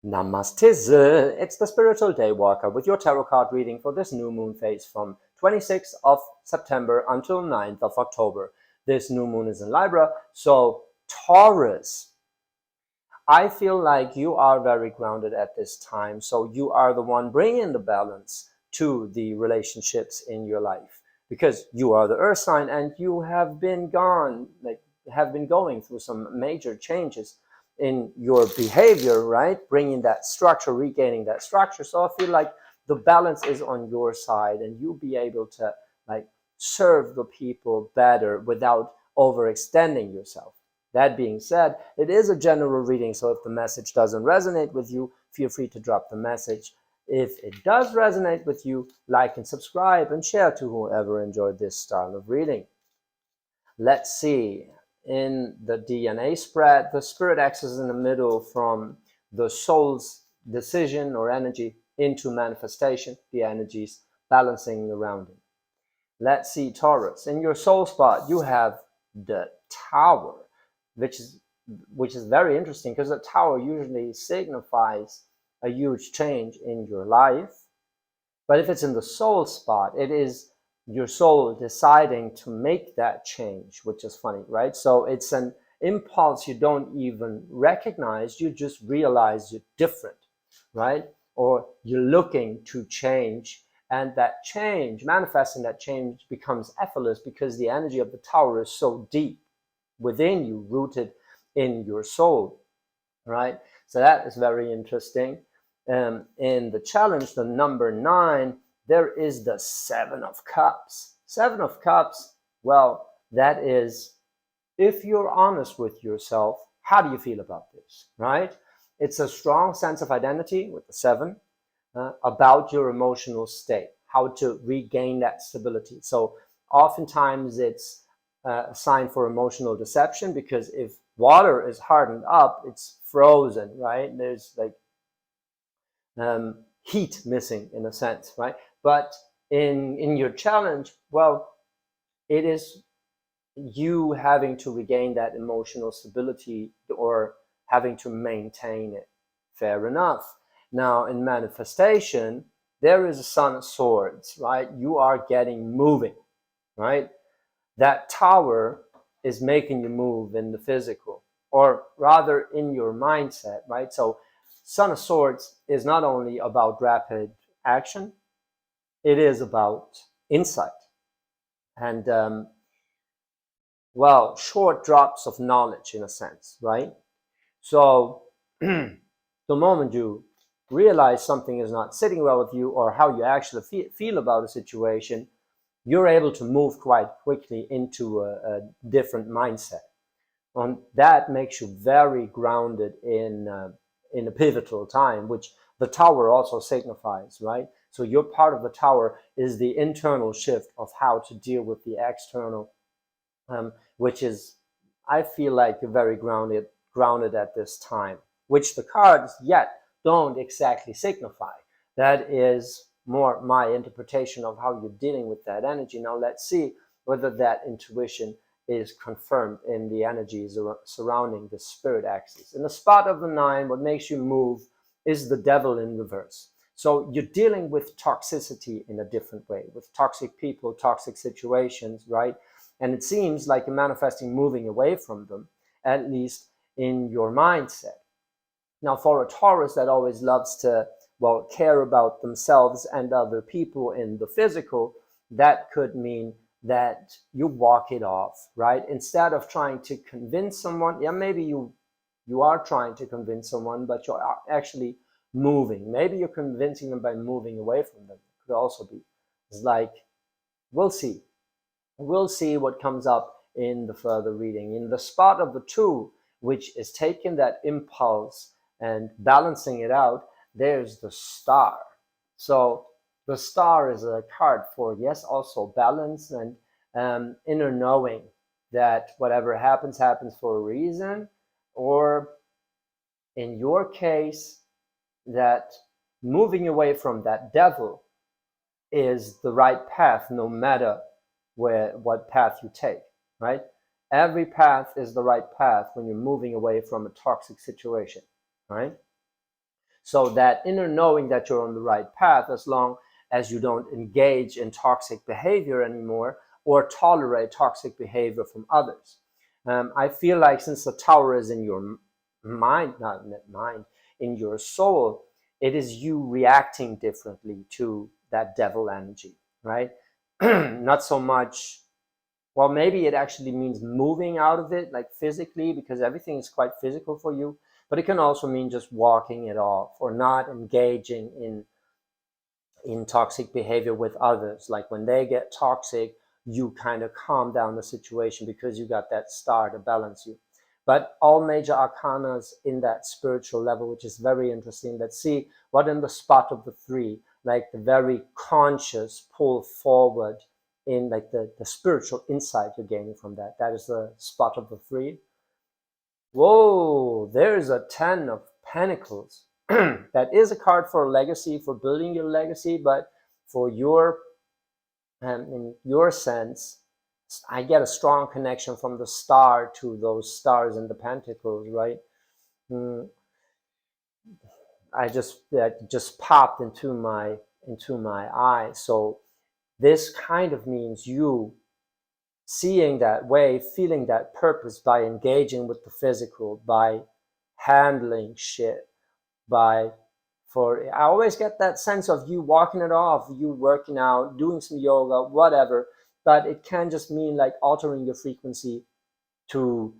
Namaste. It's the Spiritual Daywalker with your tarot card reading for this new moon phase from 26th of September until 9th of October. This new moon is in Libra, so Taurus. I feel like you are very grounded at this time, so you are the one bringing the balance to the relationships in your life because you are the earth sign and you have been going through some major changes in your behavior, right? Bringing that structure, regaining that structure. So I feel like the balance is on your side and you'll be able to serve the people better without overextending yourself. That being said, it is a general reading, so if the message doesn't resonate with you, feel free to drop the message. If it does resonate with you, like and subscribe and share to whoever enjoyed this style of reading. Let's see. In the DNA spread, the spirit axis in the middle from the soul's decision or energy into manifestation, the energies balancing around it. Let's see, Taurus. In your soul spot, you have the Tower, which is very interesting because the Tower usually signifies a huge change in your life. But if it's in the soul spot, it is your soul deciding to make that change, which is funny, right? So it's an impulse you don't even recognize. You just realize you're different, right? Or you're looking to change, and that change, manifesting that change, becomes effortless because the energy of the Tower is so deep within you, rooted in your soul, right? So that is very interesting. In the challenge, the number 9, there is the 7 of Cups. 7 of Cups, well, that is, if you're honest with yourself, how do you feel about this, right? It's a strong sense of identity with the 7 about your emotional state, how to regain that stability. So oftentimes it's a sign for emotional deception because if water is hardened up, it's frozen, right? There's heat missing in a sense, right? But in your challenge, well, it is you having to regain that emotional stability or having to maintain it. Fair enough. Now in manifestation, there is a Son of Swords, right? You are getting moving, right? That Tower is making you move in the physical, or rather in your mindset, right? So Son of Swords is not only about rapid action, it is about insight and well, short drops of knowledge in a sense, right? So the moment you realize something is not sitting well with you or how you actually feel about a situation, you're able to move quite quickly into a different mindset. And that makes you very grounded in a pivotal time, which the Tower also signifies, right? So your part of the Tower is the internal shift of how to deal with the external, which is, I feel like you're very grounded at this time, which the cards yet don't exactly signify. That is more my interpretation of how you're dealing with that energy. Now let's see whether that intuition is confirmed in the energies surrounding the spirit axis. In the spot of the 9, what makes you move is the Devil in reverse. So you're dealing with toxicity in a different way, with toxic people, toxic situations, right? And it seems like you're manifesting moving away from them, at least in your mindset. Now, for a Taurus that always loves to, well, care about themselves and other people in the physical, that could mean that you walk it off, right? Instead of trying to convince someone, yeah, maybe you are trying to convince someone, but you're actually moving. Maybe you're convincing them by moving away from them. It could also be. It's like, we'll see. We'll see what comes up in the further reading. In the spot of the 2, which is taking that impulse and balancing it out, there's the Star. So the Star is a card for, yes, also balance and inner knowing that whatever happens, happens for a reason, or in your case, that moving away from that devil is the right path no matter what path you take, right? Every path is the right path when you're moving away from a toxic situation, right? So that inner knowing that you're on the right path, as long as you don't engage in toxic behavior anymore or tolerate toxic behavior from others. I feel like since the tower is in your mind, not in mind, in your soul, it is you reacting differently to that devil energy, right? Not so much, well, maybe it actually means moving out of it, like physically, because everything is quite physical for you, but it can also mean just walking it off or not engaging in toxic behavior with others. Like when they get toxic, you kind of calm down the situation because you got that star to balance you. But all major arcanas in that spiritual level, which is very interesting. Let's see what in the spot of the three, like the very conscious pull forward in like the spiritual insight you're gaining from that. That is the spot of the three. Whoa, there's a 10 of Pentacles. That is a card for legacy, for building your legacy, but for your, in your sense, I get a strong connection from the star to those stars in the Pentacles, right? That just popped into my eye. So this kind of means you seeing that way, feeling that purpose by engaging with the physical, by handling shit, I always get that sense of you walking it off, you working out, doing some yoga, whatever, but it can just mean like altering your frequency to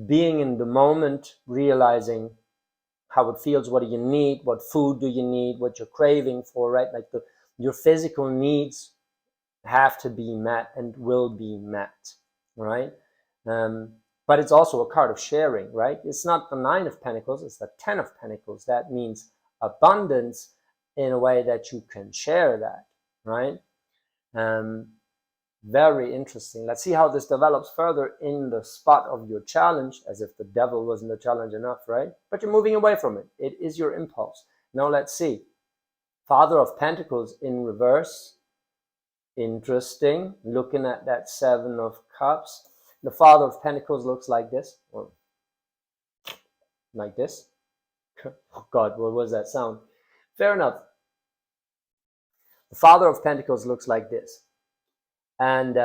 being in the moment, realizing how it feels, what do you need, what food do you need, what you're craving for, right? Like your physical needs have to be met and will be met, right? But it's also a card of sharing, right? It's not the 9 of Pentacles, it's the 10 of Pentacles. That means abundance in a way that you can share that, right? Very interesting. Let's see how this develops further in the spot of your challenge, as if the devil wasn't a challenge enough, right? But you're moving away from it. It is your impulse. Now let's see. Father of Pentacles in reverse. Interesting. Looking at that 7 of Cups. The Father of Pentacles looks like this. Or like this. Oh God, what was that sound? Fair enough. The Father of Pentacles looks like this. And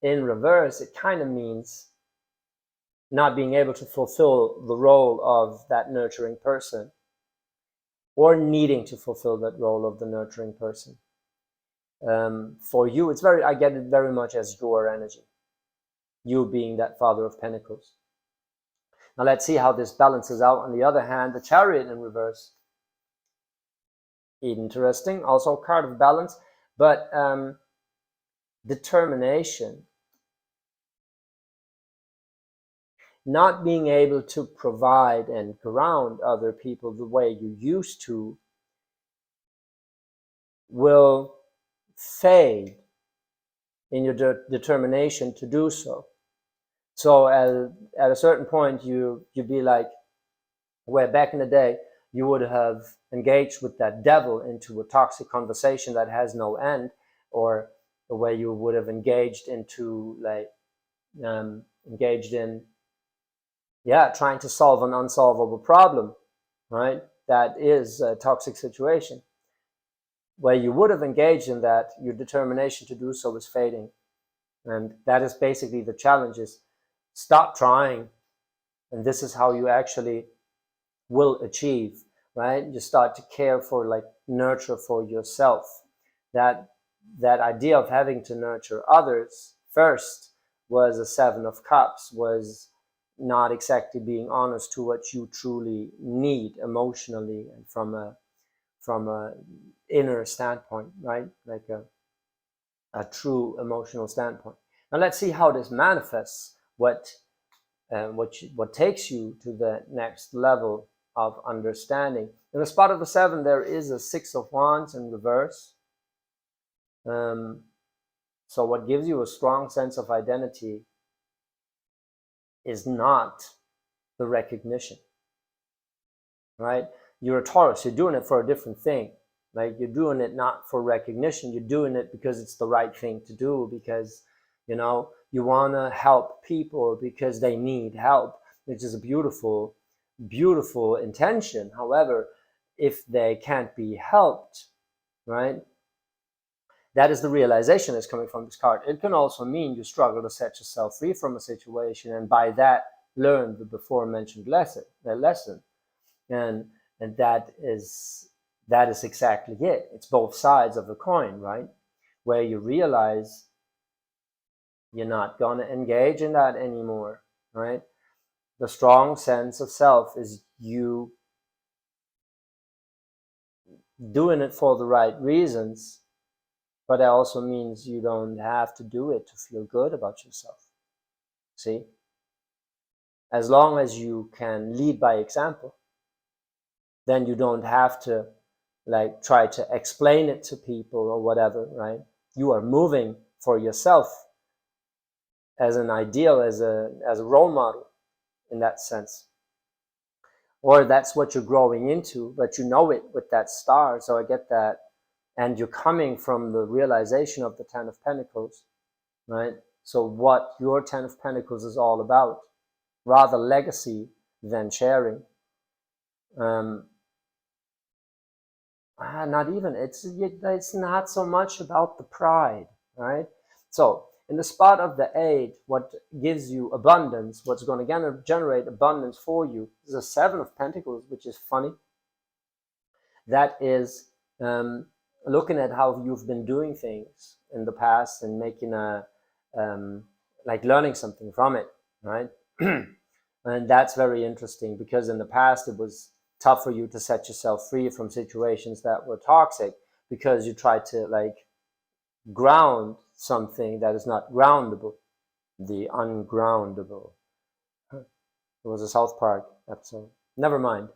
in reverse, it kind of means not being able to fulfill the role of that nurturing person, or needing to fulfill that role of the nurturing person. For you, it's I get it very much as your energy, you being that Father of Pentacles. Now let's see how this balances out. On the other hand, the Chariot in reverse. Interesting, also a card of balance, but determination. Not being able to provide and ground other people the way you used to will fade in your determination to do so. So at a certain point, you'd be like, where back in the day, you would have engaged with that devil into a toxic conversation that has no end, or where you would have engaged into like, engaged in, trying to solve an unsolvable problem, right? That is a toxic situation. Where you would have engaged in that, your determination to do so is fading. And that is basically the challenge, is stop trying. And this is how you actually will achieve, right? You start to care for, like, nurture for yourself. That idea of having to nurture others first was a 7 of Cups, was not exactly being honest to what you truly need emotionally and from a inner standpoint, right? Like a true emotional standpoint. Now let's see how this manifests, what takes you to the next level of understanding. In the spot of the 7, there is a 6 of Wands in reverse. So what gives you a strong sense of identity is not the recognition, right? You're a Taurus, you're doing it for a different thing. Like, you're doing it not for recognition, you're doing it because it's the right thing to do, because, you know, you want to help people because they need help, which is a beautiful, beautiful intention. However, if they can't be helped, right? That is the realization that's coming from this card. It can also mean you struggle to set yourself free from a situation, and by that learn the before mentioned lesson. And that is exactly it. It's both sides of the coin, right? Where you realize you're not going to engage in that anymore, right? The strong sense of self is you doing it for the right reasons, but that also means you don't have to do it to feel good about yourself. See? As long as you can lead by example, then you don't have to like try to explain it to people or whatever, right? You are moving for yourself as an ideal, as a role model in that sense. Or that's what you're growing into, but you know it with that star. So I get that. And you're coming from the realization of the Ten of Pentacles, right? So what your Ten of Pentacles is all about, rather legacy than sharing. Not even, it's not so much about the pride, right? So in the spot of the 8, what gives you abundance, what's going to generate abundance for you is the 7 of Pentacles, which is funny. That is looking at how you've been doing things in the past and making like learning something from it, right? And that's very interesting, because in the past it was tough for you to set yourself free from situations that were toxic, because you tried to like ground something that is not groundable, the ungroundable. It was a South Park episode. Never mind.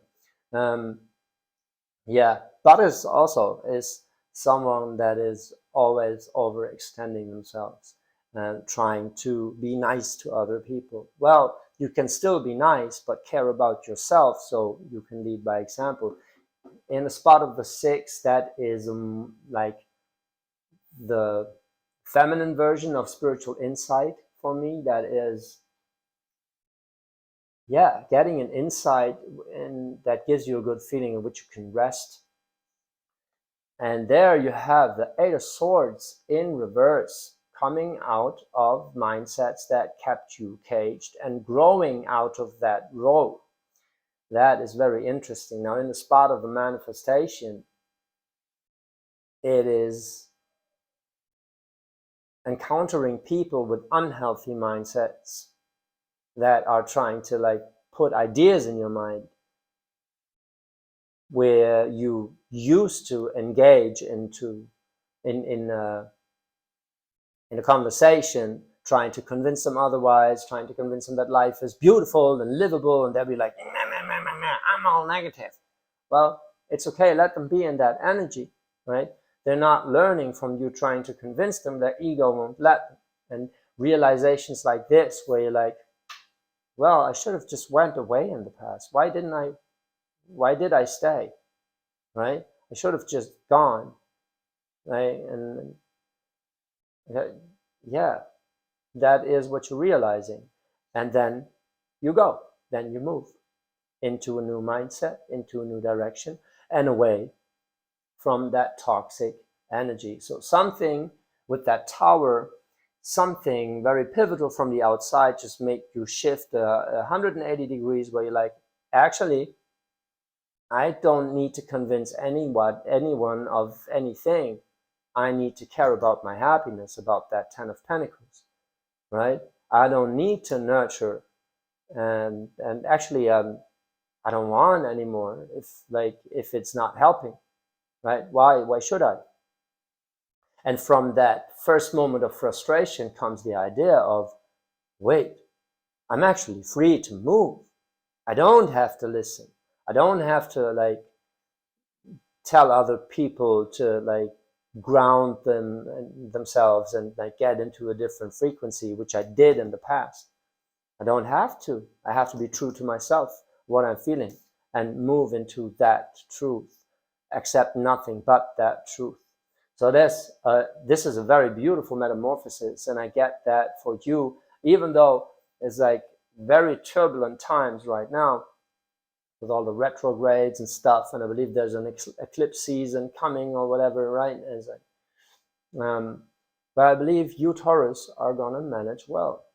Yeah, Butters also is someone that is always overextending themselves and trying to be nice to other people. Well, you can still be nice, but care about yourself so you can lead by example. In the spot of the 6, that is like the feminine version of spiritual insight for me. That is, yeah, getting an insight and that gives you a good feeling in which you can rest. And there you have the 8 of Swords in reverse, coming out of mindsets that kept you caged and growing out of that role. That is very interesting. Now, in the spot of the manifestation, it is encountering people with unhealthy mindsets that are trying to like put ideas in your mind where you used to engage in a conversation, trying to convince them otherwise, trying to convince them that life is beautiful and livable, and they'll be like, I'm all negative. Well, it's okay, let them be in that energy, right? They're not learning from you trying to convince them. Their ego won't let them. And realizations like this, where you're like, well, I should have just went away in the past. Why did I stay, right? I should have just gone, right? And yeah, that is what you're realizing. And then you go, then you move into a new mindset, into a new direction, and away from that toxic energy. So something with that Tower, something very pivotal from the outside, just make you shift 180 degrees, where you're like, actually, I don't need to convince anyone of anything. I need to care about my happiness, about that 10 of Pentacles, right? I don't need to nurture, and actually, I don't want anymore if it's not helping, right? Why should I? And from that first moment of frustration comes the idea of, wait, I'm actually free to move. I don't have to listen. I don't have to like tell other people to like ground themselves and like get into a different frequency, which I did in the past. I don't have to. I have to be true to myself, what I'm feeling, and move into that truth. Accept nothing but that truth. So this is a very beautiful metamorphosis, and I get that for you, even though it's like very turbulent times right now, with all the retrogrades and stuff, and I believe there's an eclipse season coming or whatever, right? But I believe you Taurus are gonna manage well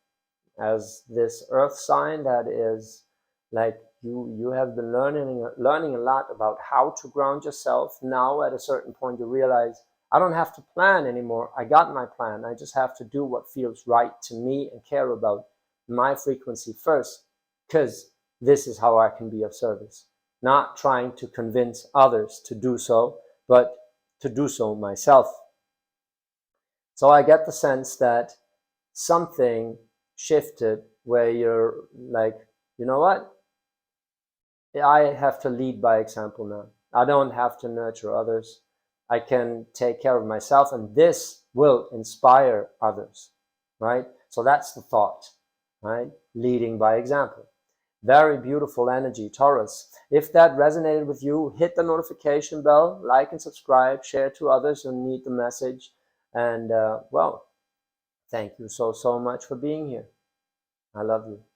as this earth sign that is like you have been learning a lot about how to ground yourself. Now at a certain point you realize I don't have to plan anymore. I got my plan. I just have to do what feels right to me and care about my frequency first, because this is how I can be of service. Not trying to convince others to do so, but to do so myself. So I get the sense that something shifted where you're like, you know what? I have to lead by example now. I don't have to nurture others. I can take care of myself, and this will inspire others, right? So that's the thought, right? Leading by example. Very beautiful energy, Taurus. If that resonated with you, hit the notification bell, like and subscribe, share to others who need the message. And well, thank you so much for being here. I love you.